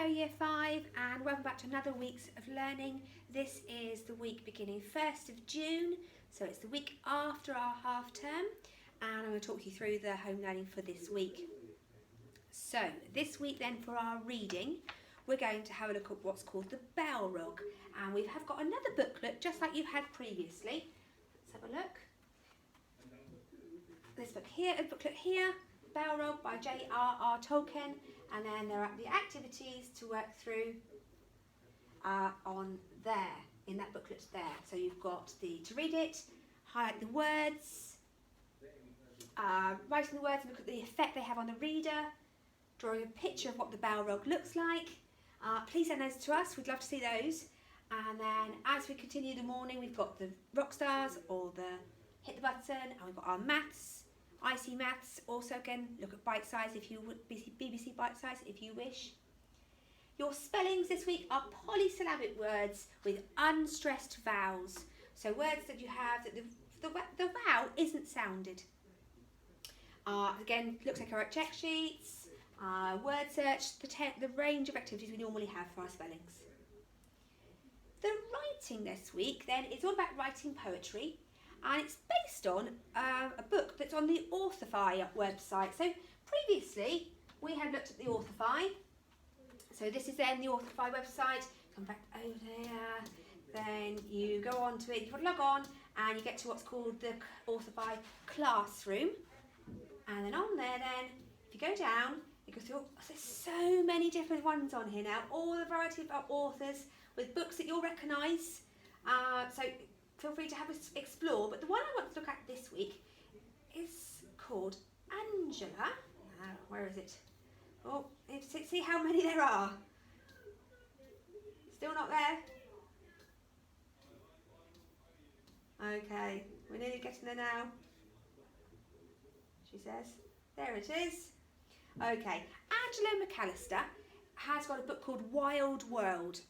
Year 5 and welcome back to another week of learning. This is the week beginning 1st of June, so it's the week after our half term, and I'm going to talk you through the home learning for this week. So this week then for our reading, we're going to have a look at what's called the Balrog, and we have got another booklet just like you had previously. Let's have a look. This booklet here, Balrog by J.R.R. Tolkien, and then there are the activities to work through on there, in that booklet there. So you've got to read it, highlight the words, writing the words and look at the effect they have on the reader, drawing a picture of what the Balrog looks like. Please send those to us, we'd love to see those. And then as we continue the morning, we've got the rock stars or the hit the button, and we've got our maths. IC Maths, also again look at bite size if you would, BBC bite size if you wish. Your spellings this week are polysyllabic words with unstressed vowels, so words that you have that the vowel isn't sounded. Again, looks like our check sheets, word search, the range of activities we normally have for our spellings. The writing this week then is all about writing poetry. And it's based on a book that's on the Authorify website. So previously we had looked at the Authorify. So this is then the Authorify website. Come back over there. Then you go on to it. You log on and you get to what's called the Authorify Classroom. And then on there then, if you go down, you go through, there's so many different ones on here now. All the variety of authors with books that you'll recognise. So feel free to have us explore, but the one I want to look at this week is called Angela. Where is it? Oh, see how many there are. Still not there? Okay, we're nearly getting there now. She says. There it is. Okay, Angela McAllister has got a book called Wild World.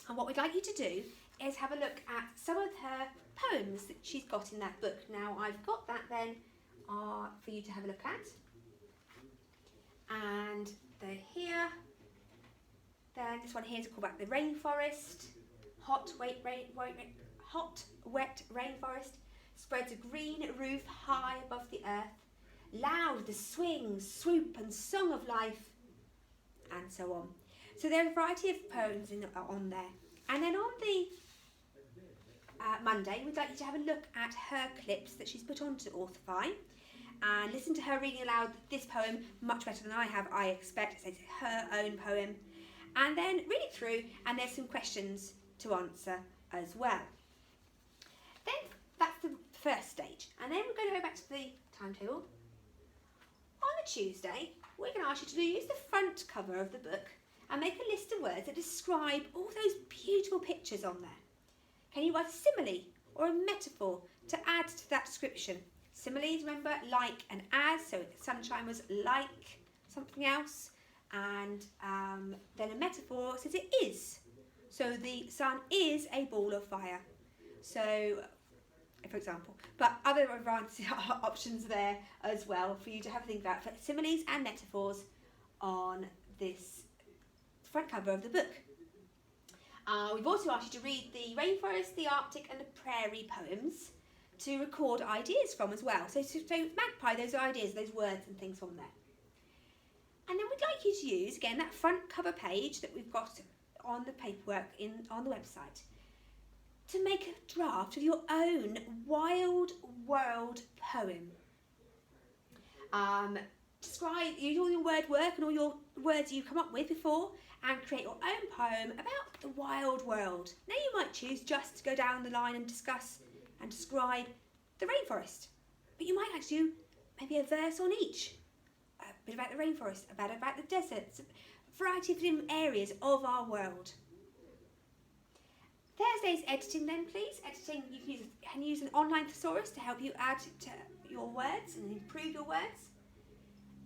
And what we'd like you to do is have a look at some of her poems that she's got in that book. Now I've got that then for you to have a look at. And they're here. Then this one here is called about the rainforest. Hot, wet rainforest spreads a green roof high above the earth. Loud the swing, swoop and song of life, and so on. So there are a variety of poems on there. And then on the Monday, we'd like you to have a look at her clips that she's put onto Authorify and listen to her reading aloud this poem much better than I have, I expect. It's her own poem. And then read it through, and there's some questions to answer as well. Then that's the first stage. And then we're going to go back to the timetable. On the Tuesday, we're going to ask you to use the front cover of the book and make a list of words that describe all those beautiful pictures on there. Can you write a simile or a metaphor to add to that description? Similes, remember, like and as, so sunshine was like something else, and then a metaphor says it is. So the sun is a ball of fire. So, for example, but other options there as well for you to have a think about for similes and metaphors on this front cover of the book. We've also asked you to read the rainforest, the Arctic and the prairie poems to record ideas from as well. So magpie those ideas, those words and things from there. And then we'd like you to use, again, that front cover page that we've got on the paperwork on the website to make a draft of your own Wild World poem. Describe all your word work and all your words you've come up with before and create your own poem about the wild world. Now you might choose just to go down the line and discuss and describe the rainforest, but you might actually do maybe a verse on each. A bit about the rainforest, about the deserts, a variety of different areas of our world. Thursday's editing then, please. Editing, you can use an online thesaurus to help you add to your words and improve your words.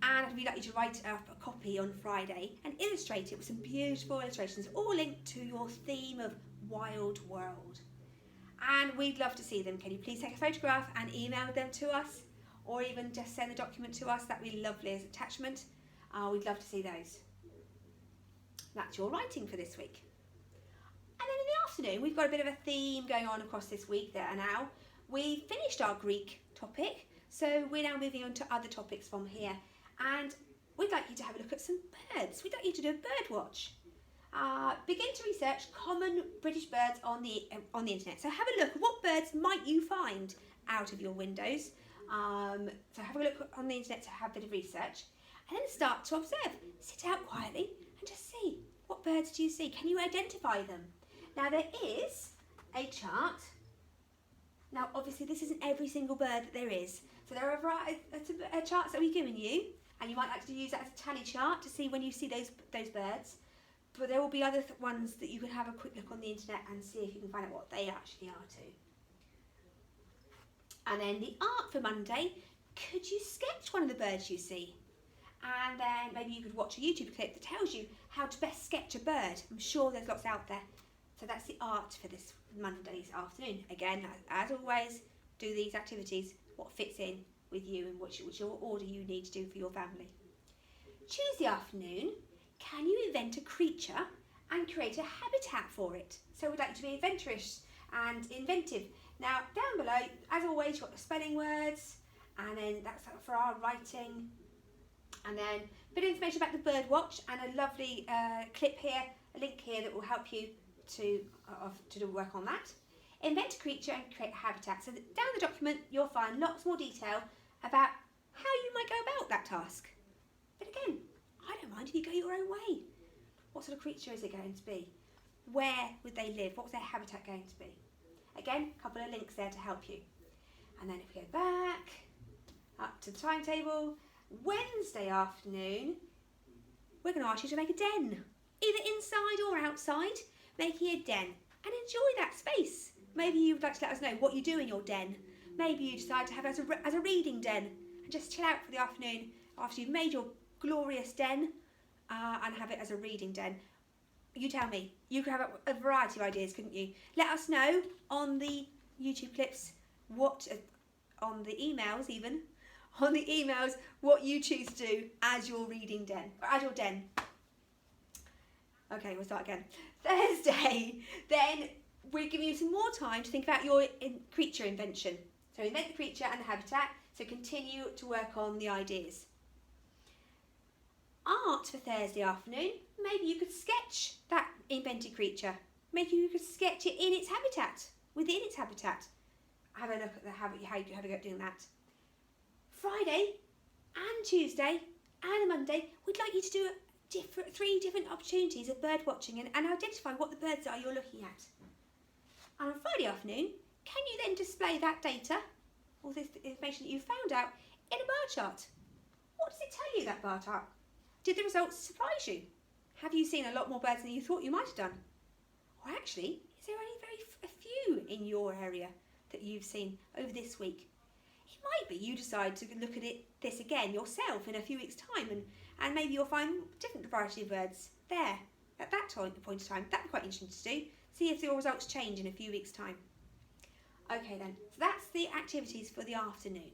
And I'd like you to write up a copy on Friday and illustrate it with some beautiful illustrations, all linked to your theme of Wild World. And we'd love to see them. Can you please take a photograph and email them to us, or even just send the document to us? That'd be lovely as attachment. We'd love to see those. That's your writing for this week. And then in the afternoon, we've got a bit of a theme going on across this week there now. We finished our Greek topic, so we're now moving on to other topics from here. And we'd like you to have a look at some birds. We'd like you to do a bird watch. Begin to research common British birds on the internet. So have a look at what birds might you find out of your windows. So have a look on the internet to have a bit of research. And then start to observe. Sit out quietly and just see, what birds do you see? Can you identify them? Now there is a chart. Now obviously this isn't every single bird that there is. So there are a variety of charts that we've given you, and you might like to use that as a tally chart to see when you see those birds. But there will be other ones that you can have a quick look on the internet and see if you can find out what they actually are too. And then the art for Monday, could you sketch one of the birds you see? And then maybe you could watch a YouTube clip that tells you how to best sketch a bird. I'm sure there's lots out there. So that's the art for this Monday's afternoon. Again, as always, do these activities, what fits in with you and which your order you need to do for your family. Tuesday afternoon, can you invent a creature and create a habitat for it? So we'd like you to be adventurous and inventive. Now, down below, as always, you've got the spelling words, and then that's for our writing. And then a bit of information about the bird watch and a lovely clip here, a link here that will help you to do work on that. Invent a creature and create a habitat. So that down the document, you'll find lots more detail about how you might go about that task. But again, I don't mind if you go your own way. What sort of creature is it going to be? Where would they live? What's their habitat going to be? Again, a couple of links there to help you. And then if we go back up to the timetable, Wednesday afternoon, we're going to ask you to make a den, either inside or outside, making a den, and enjoy that space. Maybe you'd like to let us know what you do in your den. Maybe you decide to have it as a reading den and just chill out for the afternoon after you've made your glorious den and have it as a reading den. You tell me. You could have a variety of ideas, couldn't you? Let us know on the YouTube clips, on the emails even, what you choose to do as your reading den, or as your den. Okay, we'll start again. Thursday, then we're giving you some more time to think about your creature invention. So invent the creature and the habitat, so continue to work on the ideas. Art for Thursday afternoon, maybe you could sketch that invented creature. Maybe you could sketch it in its habitat, within its habitat. Have a look at how you have a go at doing that. Friday and Tuesday and Monday, we'd like you to do three different opportunities of bird watching and identify what the birds are you're looking at. And on Friday afternoon, can you then display that data, all this information that you found out, in a bar chart? What does it tell you, that bar chart? Did the results surprise you? Have you seen a lot more birds than you thought you might have done? Or actually, is there only a few in your area that you've seen over this week? It might be you decide to look at this again yourself in a few weeks' time, and maybe you'll find different variety of birds there at that point in time. That'd be quite interesting to do. See if your results change in a few weeks' time. Okay then, so that's the activities for the afternoon.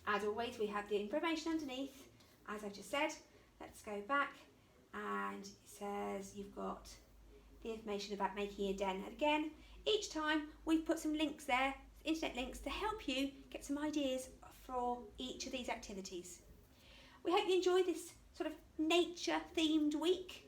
As always, we have the information underneath, as I've just said. Let's go back, and it says you've got the information about making a den. And again, each time we've put some links there, internet links, to help you get some ideas for each of these activities. We hope you enjoy this sort of nature-themed week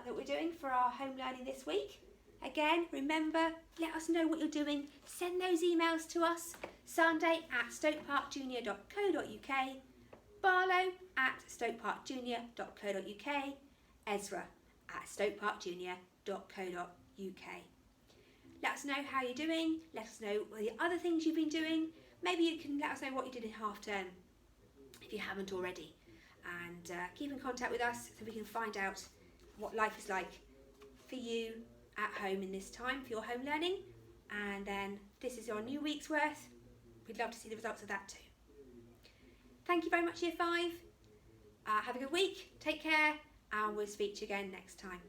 that we're doing for our home learning this week. Again, remember, let us know what you're doing. Send those emails to us, sunday@stokeparkjunior.co.uk, barlow@stokeparkjunior.co.uk, ezra@stokeparkjunior.co.uk. Let us know how you're doing. Let us know the other things you've been doing. Maybe you can let us know what you did in half term, if you haven't already. And keep in contact with us so we can find out what life is like for you at home in this time for your home learning. And then this is your new week's worth. We'd love to see the results of that too. Thank you very much, Year 5. Have a good week. Take care, and we'll speak to you again next time.